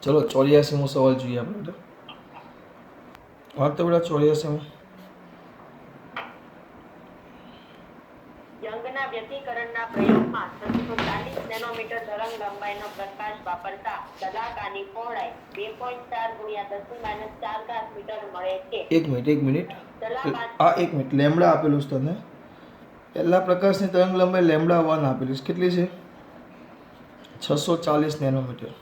चलो 84मो सवाल જોઈએ આપણે વાત તો બેટા 84મો યંગના વ્યતિકરણના પ્રયોગમાં 640 નેનોમીટર તરંગ લંબાઈનો પ્રકાશ વાપરતા શલાકાની પહોળાઈ 2.4 × 10⁻⁴ મીટર મળે છે. એક મિનિટ આ એક મિનિટ લેમ્બડા આપેલું છે તને પહેલા પ્રકાશની તરંગ લંબાઈ લેમ્બડા 1 આપેલી છે કેટલી છે 640 નેનોમીટર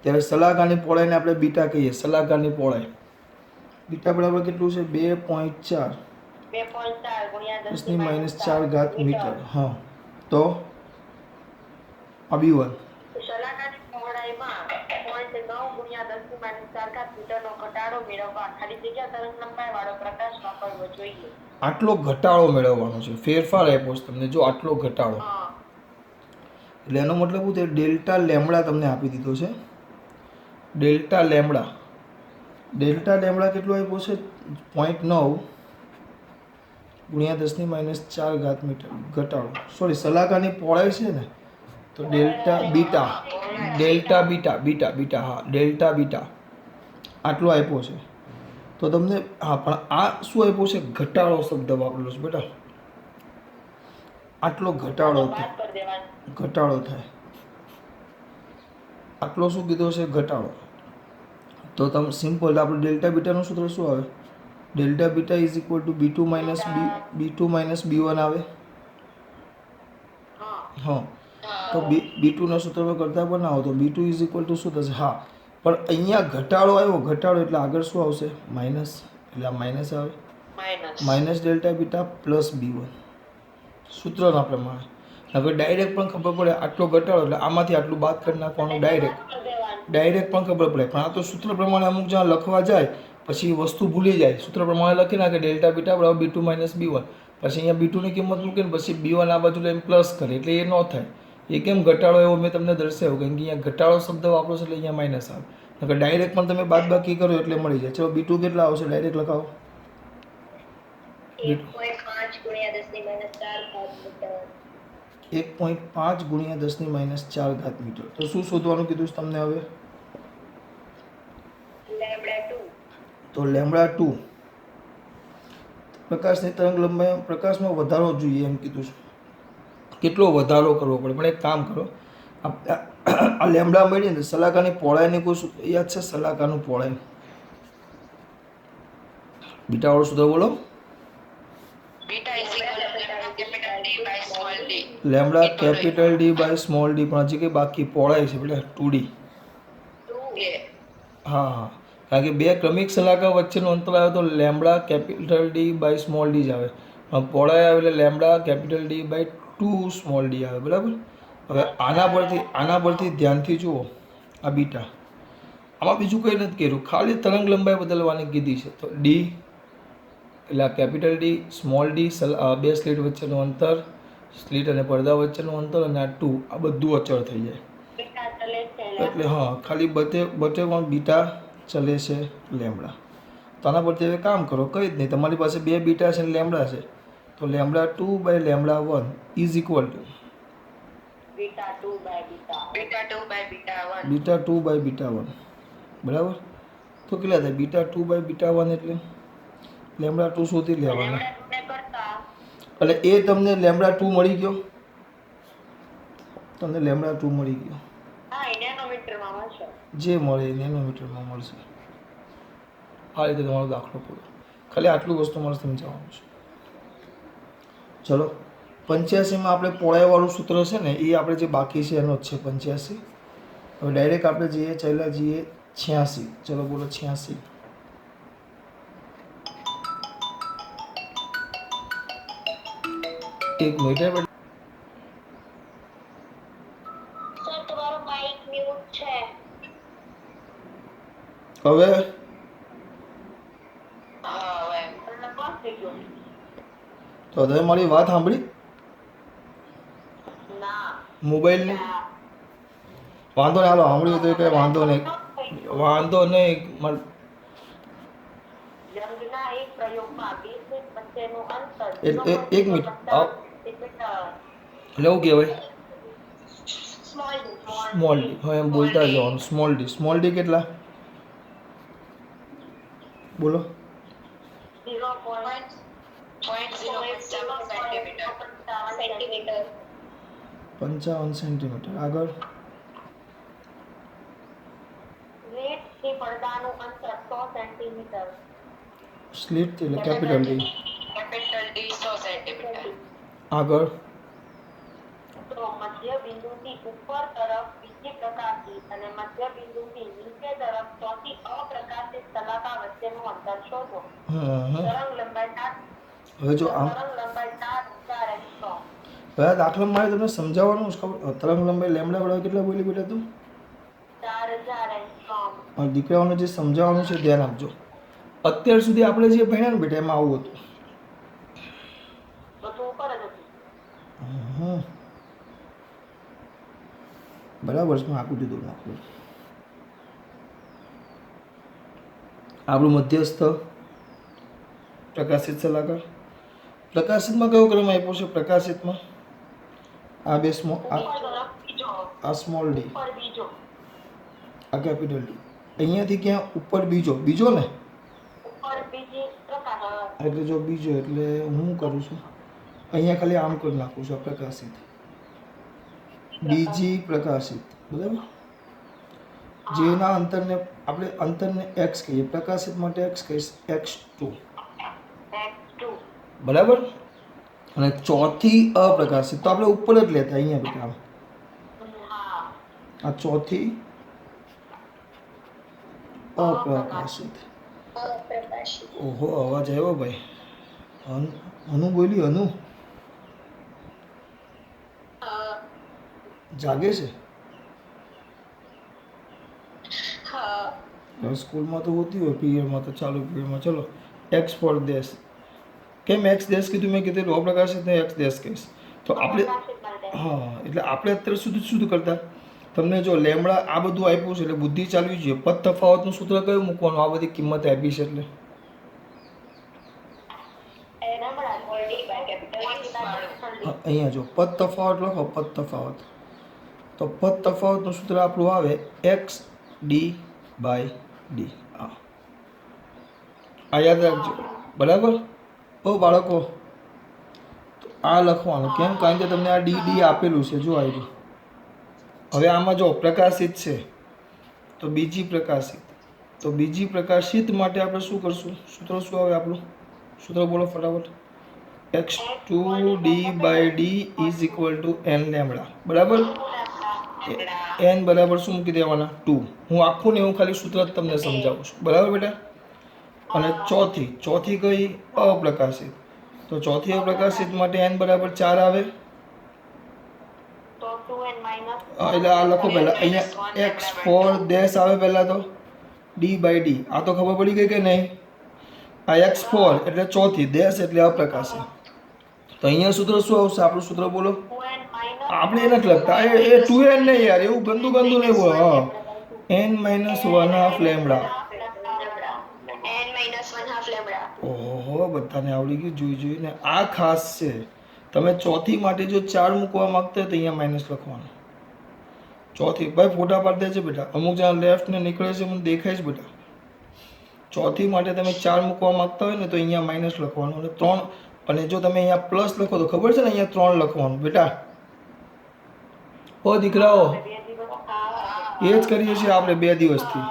ત્યારે શલાકાની પહોળાઈને આપણે બીટા કહીએ શલાકાની પહોળાઈ બીટા બરાબર કેટલું છે 2.4 10⁻⁴ મીટર હા તો આ B1 શલાકાની પહોળાઈમાં 0.9 × 10⁻⁴ મીટરનો ઘટાડો મેળવવા ખાલી જગ્યા તરંગ લંબાઈ વાળો પ્રકાશ વાપરવો જોઈએ. આટલો ઘટાડો મેળવવાનો છે ફેરફાર આપ્યો છે તમને જો આટલો ઘટાડો એટલે એનો મતલબ શું થાય ડેલ્ટા લેમ્બડા તમને આપી દીધો છે ડેલ્ટા લેમ્બડા કેટલો આપ્યો છે 0.9 × 10⁻⁴ મીટર ઘટાડો સોરી શલાકાની પહોળાઈ છે ને તો ડેલ્ટા બીટા હા ડેલ્ટા બીટા આટલો આપ્યો છે તો તમને હા પણ આ શું આપ્યું છે ઘટાડો શબ્દ વાપરેલો છે બેટા આટલો ઘટાડો થાય આટલો શું કીધો છે ઘટાડો તો તમે સિમ્પલ આપણે ડેલ્ટા બીટાનું સૂત્ર શું આવે delta beta is equal two B2 - B1 આવે હા તો B2ના સૂત્રમાં કરતા પણ ના હોય તો B2 ઇઝ ઇક્વલ ટુ શું થશે હા પણ અહીંયા ઘટાડો આવ્યો ઘટાડો એટલે આગળ શું આવશે માઇનસ એટલે આ માઇનસ આવે minus delta beta plus B1 સૂત્રના પ્રમાણે હવે ડાયરેક્ટ પણ ખબર પડે આટલો ઘટાડો એટલે આમાંથી આટલું બાદ કરી નાખવાનું ડાયરેક્ટ પણ ખબર પડે પણ આ તો સૂત્ર પ્રમાણે અમુક જ્યાં લખવા જાય પછી વસ્તુ ભૂલી જાય સૂત્ર પ્રમાણે લખી નાખે ડેલ્ટા બીટા બરાબર B2 - B1 પછી અહીંયા B2ની કિંમત મૂકીને પછી B1 આ બાજુ લઈને પ્લસ કરે એટલે એ ન થાય એ કેમ ઘટાડો એવો મેં તમને દર્શાવ્યો કારણ કે અહીંયા ઘટાડો શબ્દ વાપરો છો એટલે અહીંયા માઇનસ આવે નકર ડાયરેક્ટ પણ તમે બાદબાકી કરો એટલે મળી જાય ચલો B2 કેટલા આવશે ડાયરેક્ટ લખાવો 1.5 × 10⁻⁴ મીટર તો શું શોધવાનું કીધું છે તમને હવે તો લેમ્બડા 2 પ્રકાશની તરંગ લંબાઈ પ્રકાશમાં વધારો જોઈએ એમ કીધું છે કેટલો વધારો કરવો પડે પણ એક કામ કરો આ લેમ્બડા મળી ને શલાકાની પહોળાઈની કોઈ યાદ છે શલાકાનું પહોળાઈ બીટા વાળો સૂત્ર બોલો lambda capital D by small d પણ હજી કંઈ બાકી પહોળાઈ છે બેટા 2D હા કારણ કે બે ક્રમિક શલાકા વચ્ચેનું અંતર આવે તો lambda capital D by small d જ આવે પણ પહોળાઈ આવે એટલે lambda capital D by 2 small d આવે બરાબર હવે આના પરથી ધ્યાનથી જુઓ આ બીટા આમાં બીજું કંઈ નથી કર્યું ખાલી તરંગ લંબાઈ બદલવાની કીધી છે તો D એટલે આ કેપિટલ D સ્મોલ d બે સ્લીટ વચ્ચેનું અંતર સ્લીટ અને પડદા વચ્ચેનું અંતર અને આ 2 આ બધું અચળ થઈ જાય એટલે હા ખાલી બતે પણ બીટા ચલે છે લેમ્બડા તો આના પરથી હવે કામ કરો કંઈ જ નહીં તમારી પાસે બે બીટા છે અને લેમ્બડા છે તો lambda 2 by lambda 1 is equal to beta 2 by beta 1 બરાબર તો કેટલા થાય બીટા 2 બાય બીટા 1 એટલે લેમ્બડા 2 શોધી લેવાના એટલે એ તમને લેમ્બડા 2 મળી ગયો તમને લેમ્બડા 2 મળી ગયો જે મળે એ નેનોમીટરમાં મળશે આ રીતે તમારો દાખલો પૂરો ખાલી આટલું વસ્તુ મારે સમજાવવાનું છે ચલો 85માં આપણે પહોળાઈવાળું સૂત્ર છે ને એ આપણે જે બાકી છે એનો જ છે 85 હવે ડાયરેક્ટ આપણે જઈએ ચાલ્યા જઈએ 86 ચલો બોલો 86 એક મિનિટ હવે તો તમે મારી વાત સાંભળી મોબાઈલની વાંધો નહીં હાલો સાંભળ્યું તો કંઈ વાંધો નહીં એક મિનિટ લેવું કહેવાય સ્મોલ ડી. હવે એમ બોલતા જવાનું સ્મોલ ડી કેટલા બોલો? 55 સેન્ટીમીટર. આગળ સ્લીટ થી પડદાનું અંતર 100 સેન્ટીમીટર. સ્લીટ એટલે કેપિટલ ડી. આગળ તો મધ્ય બિંદુથી ઉપર તરફ બીજી પ્રકાશિત અને મધ્ય બિંદુથી નીચે તરફ ચોથી અપ્રકાશિત શલાકા વચ્ચેનું અંતર શોધો. તરંગ લંબાઈ 4. હવે જો આમ તરંગ લંબાઈ 4 એંગસ્ટ્રોમ. હવે આ દાખલા મારે તમને સમજાવવાનું છે ખબર. તરંગ લંબાઈ લેમ્બડા બરાબર કેટલા બોલી બેટા તું? 4000 એંગસ્ટ્રોમ. અને દીકરાઓને જે સમજાવવાનું છે ધ્યાન આપજો. અત્યાર સુધી આપણે જે ભણ્યા ને બેટા એમાં આવું હતું. બધું ઉપર જ હતું. બરાબર છે. આકૃતિ દોર નાખું. આપણું મધ્યસ્થ પ્રકાશિત શલાકા. પ્રકાશિતમાં કયો ક્રમ આપ્યો છે? પ્રકાશિતમાં આ બે સ્મોલ, ઉપર તરફ બીજો. આ સ્મોલ ડી, ઉપર બીજો. આ કેપિટલ ડી. અહીંયાથી ક્યાં ઉપર બીજો ને? ઉપર બીજી પ્રકાશ. એટલે જો બીજો એટલે હું કરું છું અહીંયા ખાલી આમ કરી નાખું છું પ્રકાશિત. બીજી પ્રકાશિત. બરાબર. જેના અંતરને આપણે અંતરને x કહીએ. પ્રકાશિત માટે x કહીશ x2. બરાબર. અને ચોથી અપ્રકાશિત તો આપણે ઉપર જ લેતા અહીંયા બેટા. આ ચોથી અપ્રકાશિત. ઓહો અવાજ આવ્યો ભાઈ. અનુ બોલી. અનુ જાગે છે? સ્કૂલમાં તો હોતી હોય પીરિયડમાં તો ચાલુ પીરિયડમાં. ચલો એક્સ ફોર દેશ. કેમ એક્સ દેશ કીધું? મેં કીધું અપ્રકાશિત ને એક્સ દેશ કહીશ તો આપણે. હા એટલે આપણે અત્યારે સુધી કરતા તમને જો લેમડા આ બધું આપ્યું છે એટલે બુદ્ધિ ચાલવી જોઈએ. પદ તફાવતનું સૂત્ર કયું મૂકવાનું? આ બધી કિંમત આપી છે એટલે અહીંયા જો પદ તફાવત લખો. પદ તફાવત તો પદ તફાવતનું સૂત્ર આપણું આવે એક્સ ડી બાય ડી. આ યાદ રાખજો. બરાબર. ઓ બાળકો તો આ લખવાનું કેમ? કારણ કે તમને આ ડી ડી આપેલું છે. જો આવ્યું. હવે આમાં જો પ્રકાશિત છે તો બીજી પ્રકાશિત. તો બીજી પ્રકાશિત માટે આપણે શું કરશું? સૂત્ર શું આવે આપણું? સૂત્ર બોલો ફટાફટ. x2d by D is equal to n lambda. બરાબર. n બરાબર શું મૂકી દેવાના? 2. હું આખું ને હું ખાલી સૂત્ર જ તમને સમજાવું છું. બરાબર બેટા. અને ચોથી કઈ? અપ્રકાશિત. તો ચોથી અપ્રકાશિત માટે n બરાબર 4 આવે. એટલે આ લખો પહેલા. અહીંયા x4 દેશ આવે પહેલા તો d બાય ડી. આ તો ખબર પડી ગઈ કે નહીં? આ x4 એટલે ચોથી, દેશ એટલે અપ્રકાશિત. તો અહીંયા સૂત્ર શું આવશે? આપણું સૂત્ર બોલો. આપણે એ નથી લખતા. એ 2n નહીં યાર, એવું ગંદુ નહીં બોલો. હા n-1/2 લેમ્બડા. ઓહો બધાને આવડી ગયું જોઈને. આ ખાસ છે. તમે ચોથી માટે જો 4 મૂકવા માંગતા હોય તો અહીંયા માઇનસ લખવાનું. ચોથી ભાઈ ફોટા પાડી દેજે બેટા. અમુક જણા લેફ્ટ ને નીકળે છે મને દેખાય છે બેટા. ચોથી માટે તમે 4 મૂકવા માંગતા હોય ને તો અહીંયા માઇનસ લખવાનું અને 3. અને જો તમે અહીંયા પ્લસ લખો તો ખબર છે ને અહીંયા 3 લખવાનું બેટા. ઓ દીકરાઓ એ જ કરીએ છીએ આપણે 2 દિવસથી.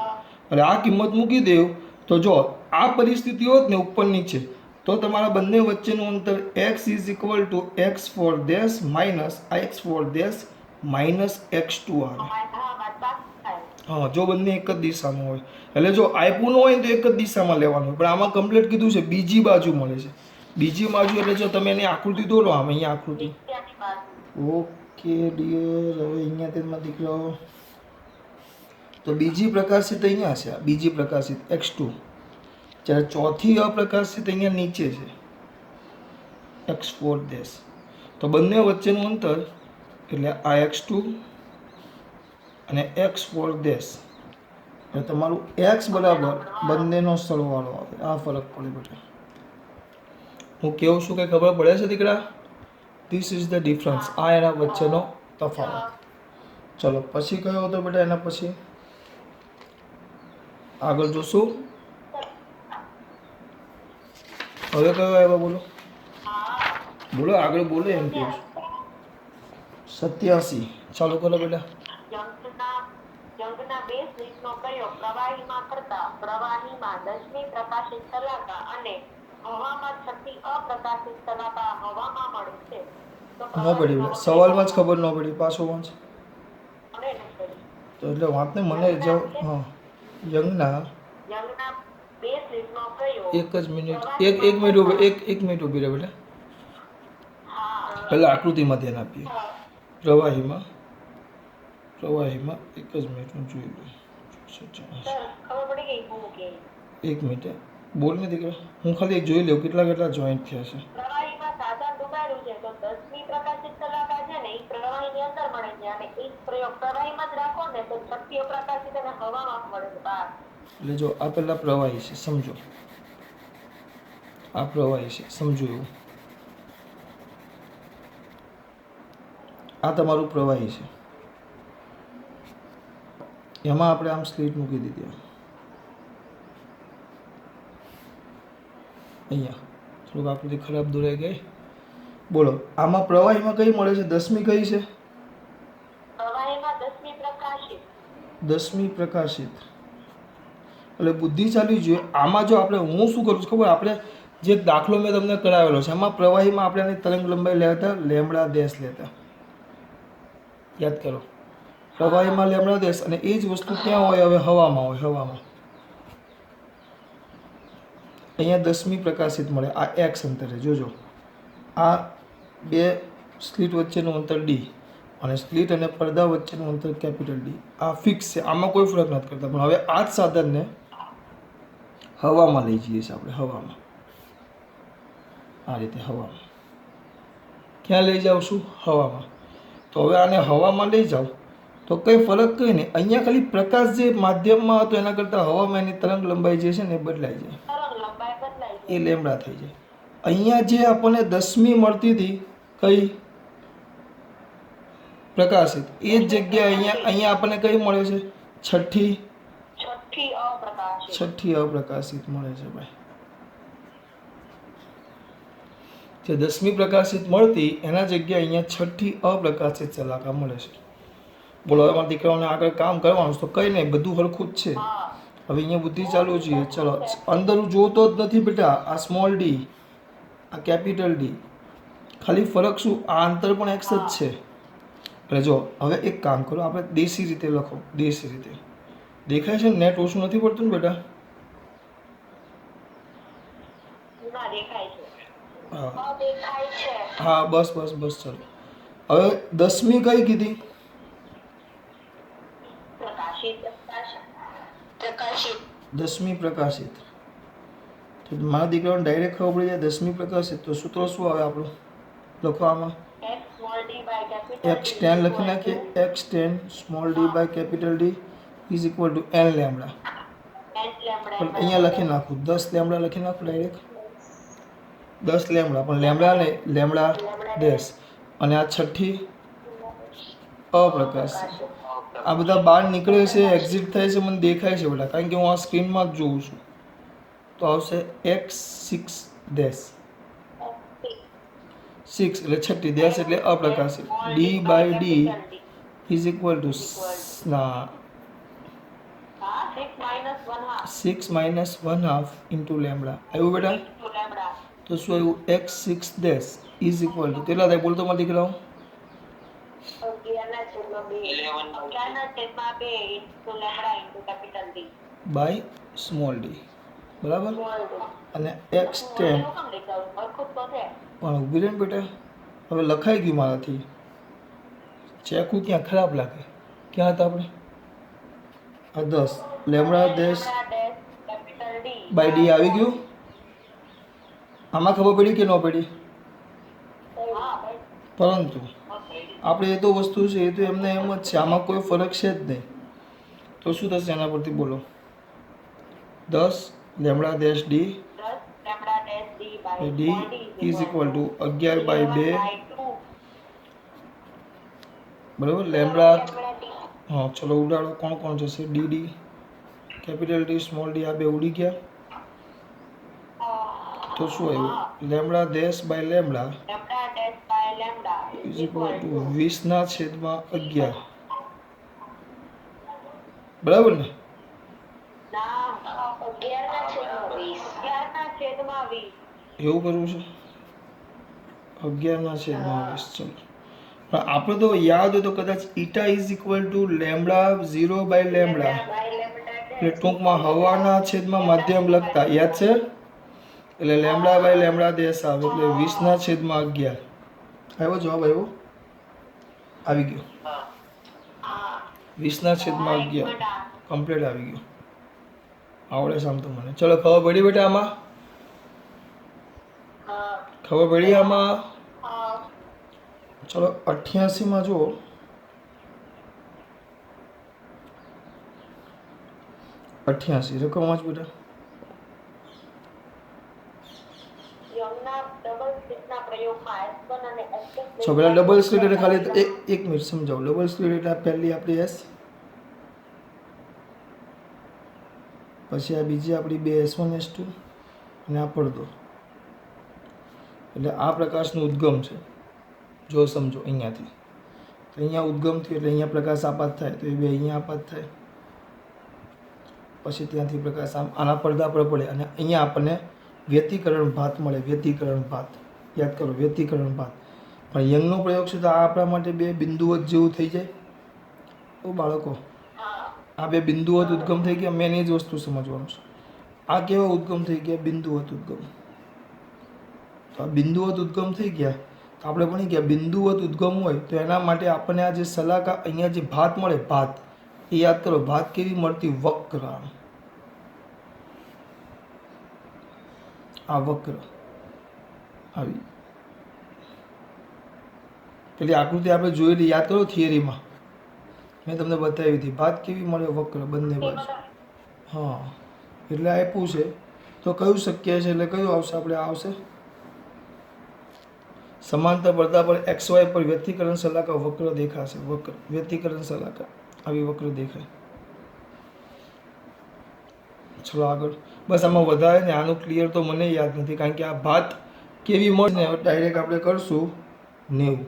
અને આ કિંમત મૂકી દેવું તો જો આ પરિસ્થિતિ હોત ને ઉપર નીચે તો તમારા બંને વચ્ચેનું અંતર x is equal two x4 દેશ માઇનસ x4 દેશ માઇનસ x2 આવે. હા જો બંને એક જ દિશામાં હોય. એટલે જો આપ્યું ન હોય તો એક જ દિશામાં લેવાનું હોય. પણ આમાં કમ્પ્લીટ કીધું છે બીજી બાજુ મળે છે. બીજી બાજુ એટલે જો તમે એની આકૃતિ દોરો. આમ અહીંયા આકૃતિ. Okay dear. હવે અહીંયા તેમાં દીકરાઓ તો બીજી પ્રકાશિત અહીંયા છે. બીજી પ્રકાશિત x2. જ્યારે ચોથી અપ્રકાશિત અહીંયા નીચે છે x4 દેશ. તો બંને વચ્ચેનું અંતર એટલે આ x2 અને x4 દેશ એટલે તમારું x બરાબર બંનેનો સરવાળો આવે. આ ફરક પડે બેટા. હું કેવું છું કે ખબર પડે છે દીકરા? This is the difference. આ એના વચ્ચેનો તફાવત. ચલો પછી કયો હતો બેટા એના પછી આગળ જોશું હવે કયો આવ્યો બોલો બોલો આગળ બોલો એમ કે 87 ચાલુ કરો બેટા જંગના બે સ્લિટનો કયો પ્રવાહીમાં કરતા પ્રવાહીમાં 10મી પ્રકાશિત શલાકા અને હવામાં 6મી અપ્રકાશિત શલાકા હવામાં મળે છે તો ન પડી બેટા સવાલમાં જ ખબર ન પડી પાછો વાંચ મળે નથી. તો એટલે વાંચને મને જો હા યંગના બે સ્લિટનો કયો એક જ મિનિટ એક મિનિટ ઉભી એક મિનિટ ઊભી રહે બેટા પહેલાં આકૃતિમાં ધ્યાન આપીએ પ્રવાહીમાં એક જ મિનિટ હું જોઈ લઉં ખબર પડી ગઈ હું કે એક મિનિટ બોલ ને દીકરા હું ખાલી એક જોઈ લઉં કેટલા જોઈન્ટ થયા છે પ્રવાહીમાં સાધન ડુબાડ્યું છે તો 10મી પ્રકાશિત શલાકા છે ને એ પ્રવાહીની અંદર મળે છે અને એ પ્રયોગ પ્રવાહીમાં જ રાખો ને તો 6મી અપ્રકાશિત અને હવામાં મળે છે બહાર. એટલે જો આ પહેલાં પ્રવાહી છે સમજો આ પ્રવાહી છે સમજો એવું આ તમારું પ્રવાહી છે એમાં આપણે આમ સ્લીટ મૂકી દીધી અહીંયા થોડુંક આકૃતિ ખરાબ દોરાઈ ગઈ બોલો આમાં પ્રવાહીમાં કઈ મળે છે 10મી કઈ છે પ્રવાહીમાં 10મી પ્રકાશિત 10મી પ્રકાશિત એટલે બુદ્ધિ ચાલવી જોઈએ આમાં જો આપણે હું શું કરું છું ખબર આપણે જે દાખલો મેં તમને કરાવેલો છે એમાં પ્રવાહીમાં આપણે એની તરંગ લંબાઈ લેતા લેમડા દેશ લેતા યાદ કરો પ્રવાહીમાં લેમડા દેશ અને એ જ વસ્તુ ક્યાં હોય હવે હવામાં અહીંયા 10મી પ્રકાશિત મળે આ એક્સ અંતરે જોજો આ બે સ્લીટ વચ્ચેનું અંતર ડી અને સ્લીટ અને પડદા વચ્ચેનું અંતર કેપિટલ ડી આ ફિક્સ છે આમાં કોઈ ફરક નથી કરતા પણ હવે આ જ સાધનને હવામાં લઈ જઈએ છીએ આપણે હવામાં આ રીતે હવામાં ક્યાં લઈ જાઉં હવામાં તો હવે આને હવામાં લઈ જાઓ તો કંઈ ફરક કંઈ નહીં અહીંયા ખાલી પ્રકાશ જે માધ્યમમાં હતો એના કરતાં હવામાં એની તરંગ લંબાઈ જે છે ને એ બદલાઈ જાય લંબાઈ બદલાય એ લેમડા થઈ જાય અહીંયા જે આપણને 10મી મળતી હતી કઈ પ્રકાશિત એ જ જગ્યાએ અહીંયા આપણને કઈ મળે છે છઠ્ઠી અપ્રકાશિત મળે છે ભાઈ જે 10મી પ્રકાશિત મળતી એના જગ્યાએ અહીંયા છઠ્ઠી અપ્રકાશિત શલાકા મળે છે બોલો હવે મારા દીકરાઓને આગળ કામ કરવાનું છે તો કંઈ નહીં બધું સરખું જ છે હવે અહીંયા બુદ્ધિ ચાલુ છે ચલો અંદર જોતો જ નથી બેટા આ સ્મોલ ડી આ કેપિટલ ડી ખાલી ફરક શું આ અંતર પણ એક્સ જ છે એટલે જો હવે એક કામ કરો આપણે દેશી રીતે લખો દેશી રીતે દેખાય છે નેટ ઓછું નથી પડતું ને બેટા હા બસ ચાલો હવે 10મી કઈ કીધી પ્રકાશિત 10મી પ્રકાશિત તો મારા દીકરાઓને ડાયરેક્ટ ખબર પડી જાય 10મી પ્રકાશિત તો સૂત્ર શું આવે આપણું લખવામાં x10 લખી નાખીએ x10 small D by capital D is equal to n lambda પણ અહીંયા લખી નાખું 10 લેમ્બડા લખી નાખું ડાયરેક્ટ 10 લેમ્બડા પણ લેમ્બડા નહીં લેમ્બડા ડેશ અને આ છઠ્ઠી અપ્રકાશિત આ બધા બહાર નીકળે છે એક્ઝિટ થાય છે મને દેખાય છે બધા કારણ કે હું આ સ્ક્રીનમાં જ જોઉં છું તો આવશે x6 ડેશ 6 એટલે છઠ્ઠી ડેશ એટલે અપ્રકાશિત d by d is equal to 6 minus 1/2 into lambda આવ્યું બેટા તો શું આવ્યું x6 dash is equal two કેટલા થાય બોલતો મારા દીકરાઓ 11/2 બાય સ્મોલ ડી બરાબર અને x10 પણ ઊભી રહે ને બેટા હવે લખાઈ ગયું મારાથી ચેકું ક્યાં ખરાબ લાગે ક્યાં હતા આપણે આ 10 લેમ્બડા ડેશ બાય ડી આવી ગયું આમાં ખબર પડી કે ન પડી પરંતુ આપણે એ તો વસ્તુ છે એ તો એમને એમ જ છે આમાં કોઈ ફરક છે જ નહીં તો શું થશે એના પરથી બોલો 10 lambda dash D D is equal to 11/2 બરાબર લેમ્બડા हाँ चलो उड़ाड़ो कौन कौन जैसे D D capital D small D आ बे उड़ी गया तो શું આવ્યું lambda dash by lambda lambda dash by lambda is equal to 20 ના છેદમાં 11 બરાબર ને ના 11 ના છેદમાં 20 11 ના છેદમાં 20 એવું કરવું છે 11 ના છેદમાં 20 ચલો પણ આપણે તો યાદ હોય તો કદાચ eta is equal to lambda 0 by lambda એટલે ટૂંકમાં હવાના છેદમાં માધ્યમ લખતા યાદ છે એટલે લેમ્બડા બાય લેમ્બડા દેશ આવે એટલે 20 ના છેદમાં 11 આવ્યો જવાબ આવ્યો આવી ગયો 20 ના છેદમાં 11 કમ્પ્લીટ આવી ગયો આવડે છે આમ તો મને ચલો ખબર પડી બેટા આમાં ખબર પડી આમાં ચલો 88 માં જુઓ 88 રકમ વાંચ બેટા યંગના ડબલ સ્લિટના પ્રયોગમાં S1 અને S2 છો પેલા ડબલ સ્લિટ એટલે ખાલી એક મિનિટ સમજાવો ડબલ સ્લિટ એટલે પહેલી આપણી એસ પછી આ બીજી આપણી બે S1 S2 અને આ પડદો એટલે આ પ્રકાશનું ઉદ્ગમ છે જો સમજો અહીંયાથી તો અહીંયા ઉદ્ગમ થયો એટલે અહીંયા પ્રકાશ આપાત થાય તો એ બે અહીંયા આપાત થાય પછી ત્યાંથી પ્રકાશ આના પડદા પર પડે અને અહીંયા આપણને વ્યતિકરણ ભાત મળે વ્યતિકરણ ભાત યાદ કરો વ્યતિકરણ ભાત પણ યંગનો પ્રયોગ છે તો આ આપણા માટે બે બિંદુઓ જેવું થઈ જાય ઓ બાળકો આ બે બિંદુવત ઉદ્ગમ થઈ ગયા મેન એ જ વસ્તુ સમજવાનું છે આ કેવા ઉદ્ગમ થઈ ગયા બિંદુવત ઉદ્ગમ તો આ બિંદુવત ઉદ્ગમ થઈ ગયા તો આપણે ભણી ગયા બિંદુવત ઉદ્ગમ હોય તો એના માટે આપણને આ જે સલાકા અહીંયા જે ભાત મળે ભાત એ યાદ કરો ભાત કેવી મળતી વક્ર આ વક્ર આવી પેલી આકૃતિ આપણે જોયેલી યાદ કરો થિયરીમાં મેં તમને બતાવી હતી ભાત કેવી મળે વક્ર બંને બાજુ હા એટલે આપ્યું છે તો કયું શક્ય છે એટલે કયું આવશે આપણે આવશે સમાંતર પડદા પર XY પર વ્યતિકરણ સલાકા વક્ર દેખાશે વક્ર વ્યતિકરણ સલાકા આવી વક્ર દેખાય ચલો આગળ બસ આમાં વધારે ને આનું ક્લિયર તો મને યાદ નથી કારણ કે આ ભાત કેવી મળે ને ડાયરેક્ટ આપણે કરશું 90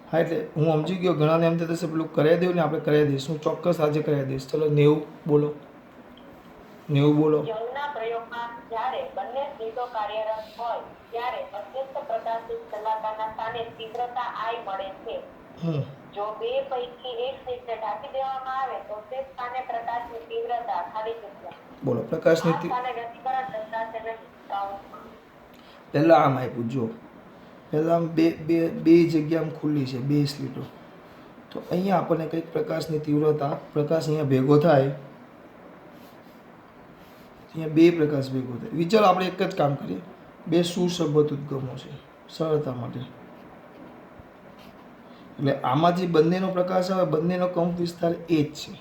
હા એટલે હું સમજી ગયો ઘણાને એમ થશે પેલું કરાવી દેવું ને આપણે કરાવી દઈશું હું ચોક્કસ આજે કરાવી દઈશ ચલો 90 બોલો 90 બોલો યંગના પ્રયોગમાં જ્યારે બંને સ્લિટો કાર્યરત હોય ત્યારે અત્યંત પ્રકાશિત સલાકાના સ્થાને તીવ્રતા I મળે છે જો બે પૈકી એક સ્લિટને ઢાંકી દેવામાં આવે તો તે સ્થાને પ્રકાશની તીવ્રતા ખાલી જગ્યા બોલો પ્રકાશની સ્થાને વ્યતિકરણ દર્શાશે નહીં પહેલાં આમ આપ્યું જો પહેલાં આમ બે જગ્યા આમ ખુલ્લી છે બે સ્લીટો તો અહીંયા આપણને કંઈક પ્રકાશની તીવ્રતા પ્રકાશ અહીંયા ભેગો થાય અહીંયા બે પ્રકાશ ભેગો થાય વિચારો આપણે એક જ કામ કરીએ બે સુસંબદ્ધ ઉદ્ગમો છે સરળતા માટે એટલે આમાં જે બંનેનો પ્રકાશ આવે બંનેનો કંપ વિસ્તાર એ જ છે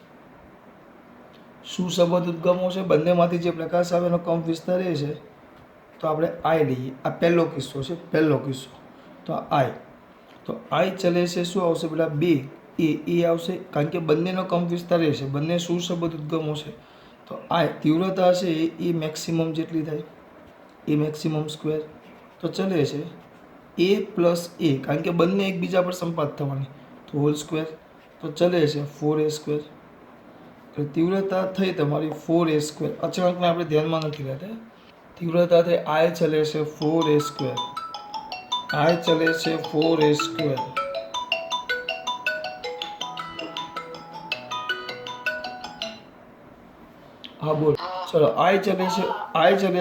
સુસંબદ્ધ ઉદ્ગમો છે બંનેમાંથી જે પ્રકાશ આવે એનો કંપ વિસ્તાર એ છે તો આપણે આઈ લઈએ આ પહેલો કિસ્સો છે પહેલો કિસ્સો તો આઈ તો આઈ ચલે છે શું આવશે પેલા બે એ આવશે કારણ કે બંનેનો કંપ વિસ્તાર એ છે બંને સુસંબદ્ધ ઉદ્ગમો છે તો આઈ તીવ્રતા હશે એ મેક્સિમમ જેટલી થાય એ મેક્સિમમ સ્ક્વેર તો ચલે છે એ પ્લસ એ કારણ કે બંને એકબીજા પર સંપાત થવાની તો હોલ સ્ક્વેર તો ચલે છે 4a સ્ક્વેર એટલે તીવ્રતા થઈ તમારી 4a સ્ક્વેર અચાનકને આપણે ધ્યાનમાં નથી લેતા તીવ્રતા થઈ આઈ ચલે છે 4a સ્ક્વેર આઈ ચલે છે 4a સ્ક્વેર હા બોલ ચલો આઈ ચલે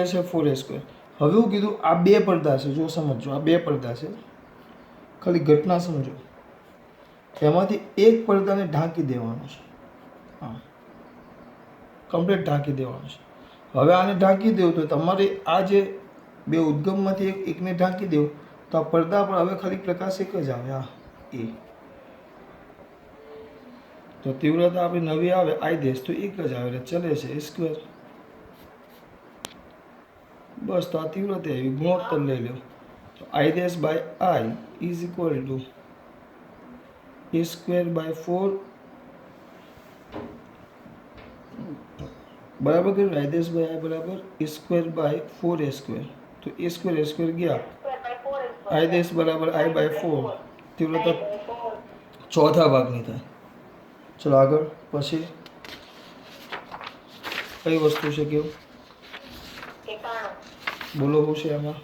છે 4a સ્ક્વેર હવે હું કીધું આ બે પડદા છે જો સમજો આ બે પડદા છે ખાલી ઘટના સમજો એમાંથી એક પડદાને ઢાંકી દેવાનો છે હા કમ્પ્લીટ ઢાંકી દેવાનું છે હવે આને ઢાંકી દેવું તો તમારે આ જે બે ઉદ્ગમમાંથી એકને ઢાંકી દેવું તો આ પડદા પર હવે ખાલી પ્રકાશ એક જ આવે આ એ તો તીવ્રતા આપણી નવી આવે આઈ દેશ તો એક જ આવે એટલે ચલે છે એ સ્ક્વેર બસ તો આ તીવ્રતા એવી ગુણોત્તર લઈ લો તો I dash by I is equal to A square by 4 બરાબર કર્યું આઈ બાય આઈ બરાબર એ સ્ક્વેર બાય 4a². તો a² ગયા સ્ક્વેર બાય 4 આઈ બરાબર આઈ બાય 4 તીવ્રતા ચોથા ભાગની થાય. ચલો આગળ પછી કઈ વસ્તુ છે કેવું 91 બોલો શું છે આમાં?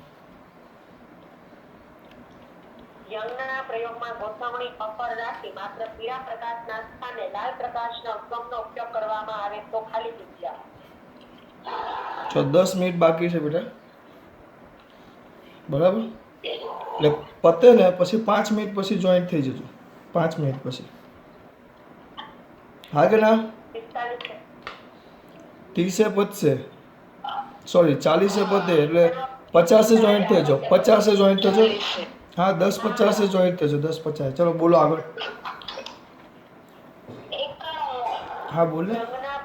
યંગના પ્રયોગમાં ગોઠવણી અપર રાખી માત્ર પીળા પ્રકાશના સ્થાને લાલ પ્રકાશના ઉદ્ગમનો ઉપયોગ કરવામાં આવે તો ખાલી જગ્યા. જો 10 મિનિટ બાકી છે બેટા, બરાબર? એટલે પતે ને પછી 5 મિનિટ પછી જોઈન્ટ થઈ જજો. 5 મિનિટ પછી. હા કે ના? 45 30 પતશે, સોરી 40 પતે એટલે 50 જોઈન્ટ થજો. 50 જોઈન્ટ થજો. હા 10-50 જોઈન્ટ થજો. 10-50. ચલો બોલો આગળ. હા બોલે. યંગના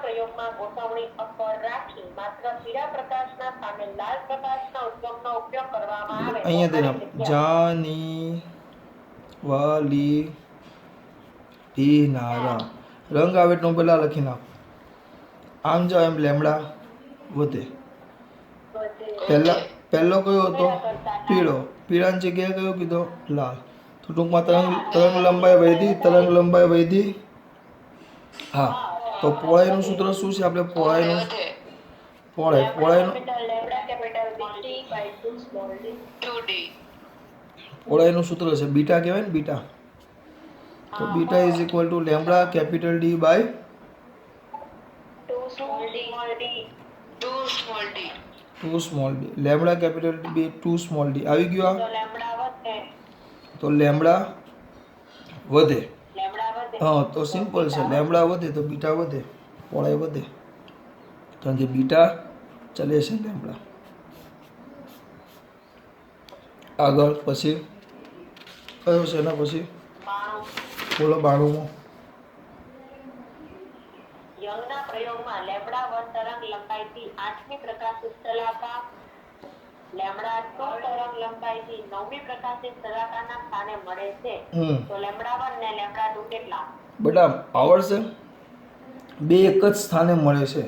પ્રયોગમાં ગોઠવણી અપર રાખી માત્ર પીળા પ્રકાશના સ્થાને લાલ પ્રકાશના ઉદ્ગમનો ઉપયોગ કરવામાં આવે તો અહીંયા ખાલી તેના જગ્યા. જાની વાલી ધી નારા રંગ આવે તો પેલા લખી નાખો. આમ જાઓ એમ લેમડા વધે. પહેલો કયો હતો? પીળો. પીળાની જગ્યાએ કયો કીધો? લાલ. તો ટૂંકમાં તરંગ લંબાઈ વધી. હા તો પહોળાઈનું સૂત્ર શું છે? આપણે પહોળાઈનું પહોળાઈનું સૂત્ર છે બીટા કહેવાય ને, બીટા. તો beta is equal to lambda capital D by 2 small D. Lambda capital D by 2 small D આવી ગયું. તો લેમ્બડા વધે. હા તો સિમ્પલ છે, લેમ્બડા વધે તો બીટા વધે, પહોળાઈ વધે, કારણ કે બીટા ચલે છે લેમ્બડા. આગળ પછી કયો છે એના પછી? બોલો 92. યંગના પ્રયોગમાં લેમ્બડા 1 તરંગ લંબાઈથી 8મી પ્રકાશિત શલાકા લેમ્બડા 2 તરંગ લંબાઈથી 9મી પ્રકાશિત શલાકાના સ્થાને મળે છે તો લેમ્બડા 1 ને લેમ્બડા 2 કેટલા? બેટા આવડશે? બે એક જ સ્થાને મળે છે.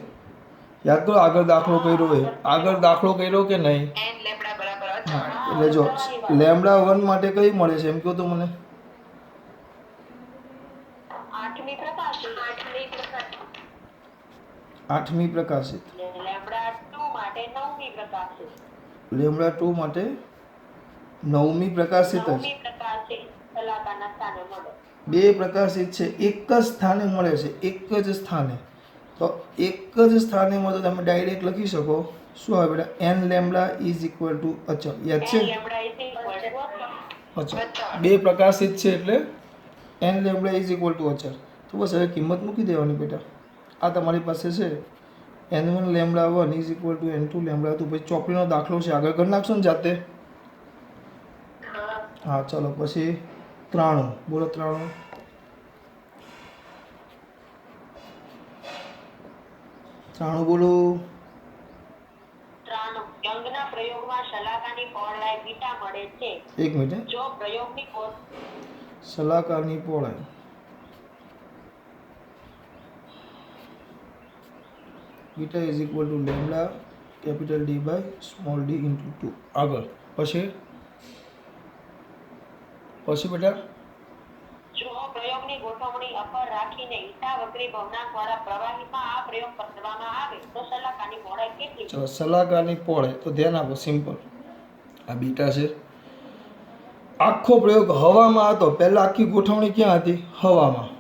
યાદ કરો આગળ દાખલો કર્યો હોય. આગળ દાખલો કર્યો કે નહીં? એટલે જો લેમ્બડા 1 માટે કઈ મળે છે એમ કહો તો મને. 8મી પ્રકાશિત. 8મી પ્રકાશિત. લેમ્બડા 2 માટે 9મી પ્રકાશિત. લેમ્બડા 2 માટે 9મી પ્રકાશિત જ. 9મી પ્રકાશિત શલાકાના સ્થાને મળે. બે પ્રકાશિત છે, એક જ સ્થાને મળે છે, એક જ સ્થાને. તો એક જ સ્થાને મળે તો તમે ડાયરેક્ટ લખી શકો. શું આવે બેટા? n lambda is equal two અચળ. યાદ છે? અચળ. બે પ્રકાશિત છે એટલે n lambda is equal two અચળ. તો બસ હવે કિંમત મૂકી દેવાની બેટા. આ તમારી પાસે છે n1 lambda 1 is equal two n2 lambda 2. પછી ચોપડીનો દાખલો છે, આગળ કરી નાખશો ને જાતે? હા ચલો પછી 93. બોલો 93. બોલો. યંગના પ્રયોગમાં શલાકાની પહોળાઈ બીટા મળે છે. એક મિનિટ. જો પ્રયોગની શલાકાની પહોળાઈ beta is equal to lambda capital D by small D into 2. આગળ પછી બેટા જો પ્રયોગની ગોઠવણી અપર રાખીને ઈટા વક્રી ભવનાંકવાળા પ્રવાહીમાં આ પ્રયોગ કરવામાં આવે તો શલાકાની પહોળાઈ કેટલી? ચલો શલાકાની પહોળાઈ તો ધ્યાન આપો. સિમ્પલ. આ બીટા છે. આખો પ્રયોગ હવામાં હતો. પહેલા આખી ગોઠવણી ક્યાં હતી? હવામાં.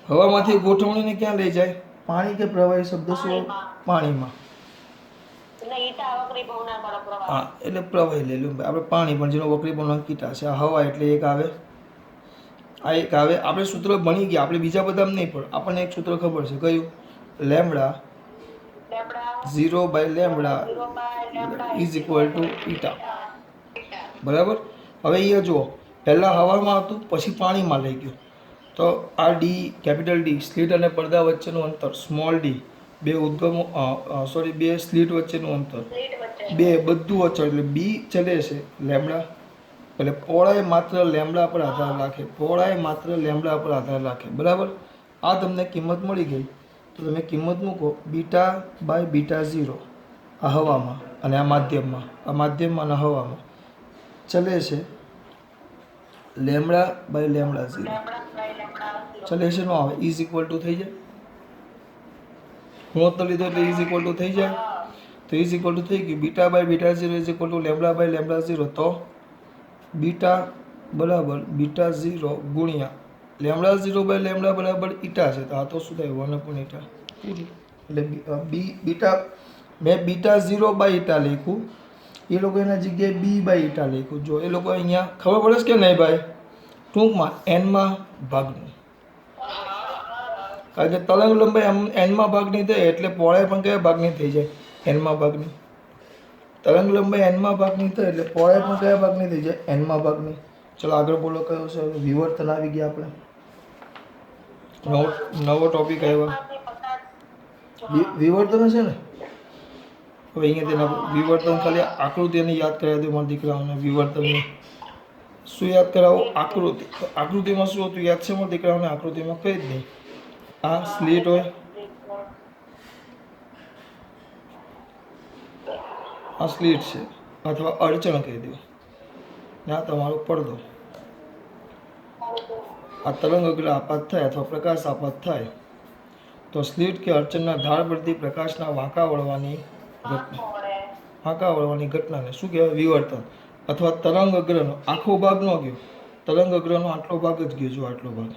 હવામાંથી ગોઠવણીને ક્યાં લઈ જાય? પાણી કે પ્રવાહી શબ્દ શું? પાણીમાં. હા એટલે પ્રવાહી લઈ લો આપણે. પાણી પણ જેનો વક્રી ભવનાંક ઈટા છે. આ હવા એટલે એક આવે, આ એક આવે. આપણે સૂત્ર ભણી ગયા, આપણે બીજા બધા નહીં, પણ આપણને એક સૂત્ર ખબર છે. કયું? Lambda 0 by lambda is equal to eta. બરાબર. હવે અહીંયા જુઓ, પહેલાં હવામાં હતું, પછી પાણીમાં લઈ ગયું. તો આ ડી કેપિટલ ડી સ્લીટ અને પડદા વચ્ચેનું અંતર સ્મોલ ડી, બે ઉદ્ગમો બે સ્લીટ વચ્ચેનું અંતર બે, બધું અચળ એટલે બી ચલે છે લેમ્બડા. એટલે પહોળાઈ માત્ર લેમ્બડા પર આધાર રાખે. પહોળાઈ માત્ર લેમ્બડા પર આધાર રાખે. બરાબર. આ તમને કિંમત મળી ગઈ. તો તો તમે કિંમત મૂકો બીટા બાય બીટા 0 આ હવામાં અને આ માધ્યમમાં અને હવામાં ચલે છે lambda by lambda 0 lambda by lambda 0 ચલે છે નો આવે ઇઝ ઇક્વલ ટુ થઈ જાય ગુણોત્તર લીધો એટલે ઇઝ ઇક્વલ ટુ થઈ જાય તો ઇઝ ઇક્વલ ટુ થઈ ગયું beta by beta 0 is equal to lambda by lambda 0 તો બીટા બરાબર બીટા 0 ગુણ્યા લેમડા 0 બાય લેમડા બરાબર ઈટા છે તો આ તો શું થાય 1 અપોન ઈટા એટલે બીટા મેં બીટા 0 બાય ઈટા લખ્યું એ લોકો એના જગ્યાએ બી બાય ઈટા લખ્યું જો એ લોકો અહીંયા ખબર પડે છે કે નહીં ભાઈ ટૂંકમાં એનમાં ભાગનું કારણ કે તરંગ લંબાઈ એનમાં ભાગની થાય એટલે પહોળાઈ પણ કયા ભાગની થઈ જાય એનમાં ભાગની તરંગ લંબાઈ એનમાં ભાગની થાય એટલે પહોળાઈ પણ કયા ભાગની થઈ જાય એનમાં ભાગની ચલો આગળ બોલો કયો છે વિવર્તન આવી ગયા આપણે નવો ટોપિક આવ્યો વિવર્તન છે ને હવે અહીંયા તેના વિવર્તન ખાલી આકૃતિને યાદ કરાવી દો મારા દીકરાઓને વિવર્તનની શું યાદ કરાવો આકૃતિ તો આકૃતિમાં શું હતું યાદ છે મારા દીકરાઓને આકૃતિમાં કંઈ જ નહીં આ સ્લેટ હોય આ સ્લેટ છે અથવા અડચણ કહી દો ને આ તમારો પડદો આ તરંગ અગ્ર આપાત થાય અથવા પ્રકાશ આપાત થાય તો સ્લીટ કે અડચણના ધાર પરથી પ્રકાશના વાંકા વળવાની ઘટનાને શું કહેવાય વિવર્તન અથવા તરંગ અગ્રનો આખો ભાગ ન ગયો તરંગ અગ્રનો આટલો ભાગ જ ગયો જો આટલો ભાગ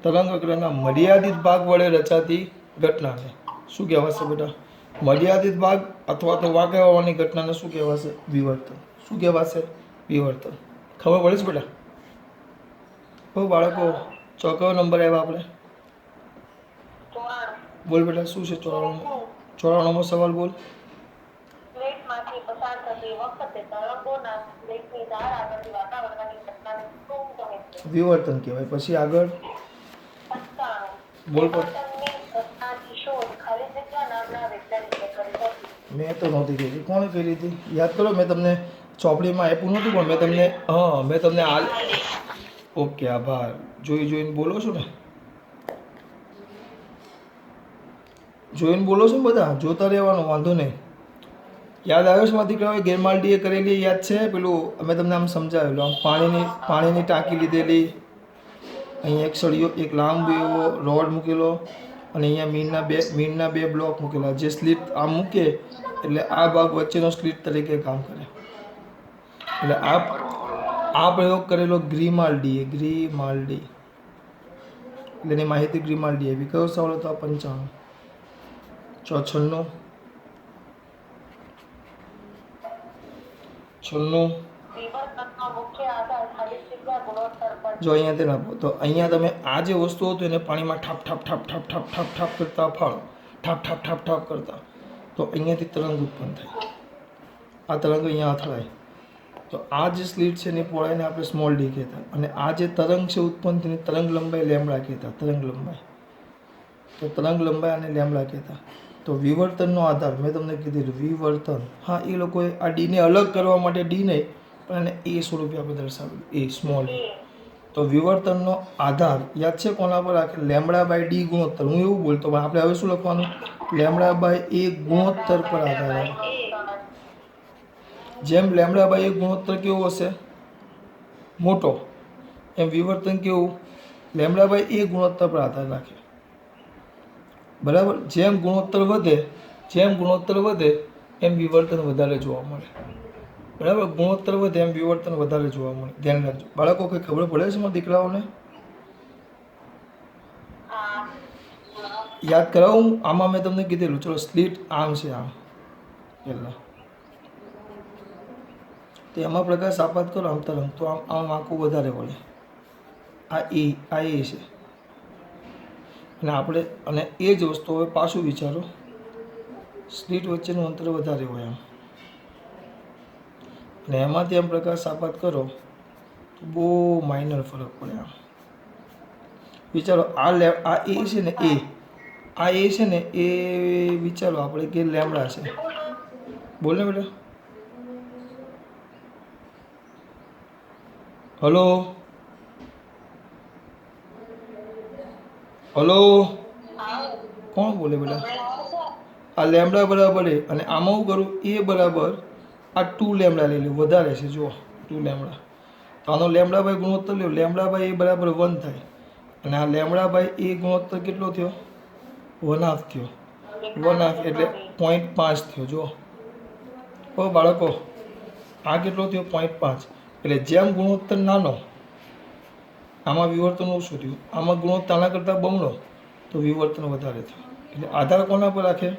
તરંગ અગ્રના મર્યાદિત ભાગ વડે રચાતી ઘટનાને શું કહેવાશે બેટા મર્યાદિત ભાગ અથવા તો વાંકા વળવાની ઘટનાને શું કહેવાશે વિવર્તન શું કહેવાશે વિવર્તન ખબર પડે છે બેટા હો બાળકો ચોક્કસ નંબર આવ્યા આપણે બોલ બેટા શું છે 94મો સવાલ બોલ પ્લેટમાંથી પસાર થતી વખતે તરંગોના પ્લેટની ધાર આગળથી વાતાવરણની ઘટનાને શું કહે છે વિવર્તન કહેવાય પછી આગળ 95 બોલ પર વિવર્તનની ઘટનાની શોધ ખાલી જગ્યા નામના વૈજ્ઞાનિકે કરી હતી મેં તો નહોતી કરી કોણે કરી હતી યાદ કરો મેં તમને ચોપડીમાં આપ્યું નહોતું પણ મેં તમને ઓકે આભાર જોઈને બોલો છો ને જોઈને બોલો છો ને બધા જોતા રહેવાનું વાંધો નહીં યાદ આવ્યો છે મારા દીકરાઓએ ગેરમાલ્ડીએ કરેલી યાદ છે પેલું અમે તમને આમ સમજાવેલું આમ પાણીની ટાંકી લીધેલી અહીંયા એક સળિયો એક લાંબો એવો રોડ મૂકેલો અને અહીંયા મીણના બે બ્લોક મૂકેલા જે સ્લીટ આમ મૂકે એટલે આ ભાગ વચ્ચેનો સ્લીટ તરીકે કામ કરે એટલે આ પ્રયોગ કરેલો ગ્રીમાલ્ડીએ એટલે એની માહિતી ગ્રીમાલ્ડી એવી કયો સવાલ હતો 95 96 વિવર્તનનો મુખ્ય આધાર ખાલી જગ્યા ગુણોત્તર પર જો અહીંયા તે નાખો તો અહીંયા તમે આ જે વસ્તુ હતું એને પાણીમાં ઠાપ કરતા ફાળો ઠાપ કરતા તો અહીંયાથી તરંગ ઉત્પન્ન થાય આ તરંગ અહીંયા અથડાય તો આ જે સ્લીટ છે એની પહોળાઈને આપણે સ્મોલ ડી કહેતા અને આ જે તરંગ છે ઉત્પન્ન તેની તરંગ લંબાઈ લેમડા કહેતા તરંગ લંબાઈ અને લેમડા કહેતા તો વિવર્તનનો આધાર મેં તમને કીધું વિવર્તન હા એ લોકોએ આ ડીને અલગ કરવા માટે ડી નહીં પણ એને એ સ્વરૂપે આપણે દર્શાવેલું એ સ્મોલ તો વિવર્તનનો આધાર યાદ છે કોના પર રાખે લેમડા બાય ડી ગુણોત્તર હું એવું બોલતો પણ આપણે હવે શું લખવાનું લેમડા બાય એ ગુણોત્તર પર આધાર રાખે જેમ લેમડા બાય એ ગુણોત્તર કેવો હશે મોટો એમ વિવર્તન કેવું લેમડા બાય એ ગુણોત્તર પર આધાર રાખે બરાબર જેમ ગુણોત્તર વધે એમ વિવર્તન વધારે જોવા મળે બરાબર ગુણોત્તર વધે એમ વિવર્તન વધારે જોવા મળે ધ્યાન રાખજો બાળકો કંઈ ખબર પડે છે મારા દીકરાઓને યાદ કરાવું આમાં મેં તમને કીધેલું ચલો સ્લીટ આમ છે આમ પહેલાં તો એમાં પ્રકાશ આપાત કરો આમ તરંગ તો આમ આંખું વધારે વળે આ એ છે અને એ જ વસ્તુ હવે પાછું વિચારો સ્લીટ વચ્ચેનું અંતર વધારે હોય આમ અને એમાંથી આમ પ્રકાશ આપાત કરો તો બહુ માઇનર ફરક પડે આમ વિચારો આ એ છે ને એ વિચારો આપણે કે લેમડા છે બોલ ને બેટા હલો કોણ બોલે બેટા? હવે આવશે? આ લેમડા બરાબર એ, અને આમાં હું કરું એ બરાબર આ 2 લેમડા લઈ લો, વધારે છે જુઓ 2 લેમડા. તો આનો લેમડા બાય ગુણોત્તર લ્યો, લેમડા બાય એ બરાબર 1 થાય, અને આ લેમડા બાય એ ગુણોત્તર કેટલો થયો? 1/2 થયો. 1/2 એટલે 0.5 થયો. જુઓ ઓ બાળકો, આ કેટલો થયો? 0.5. એટલે જેમ ગુણોત્તર નાનો આમાં વિવર્તન ઓછું થયું, આમાં ગુણોત્તર આના કરતાં બમણો તો વિવર્તન વધારે થયું. એટલે આધાર કોના પર રાખે?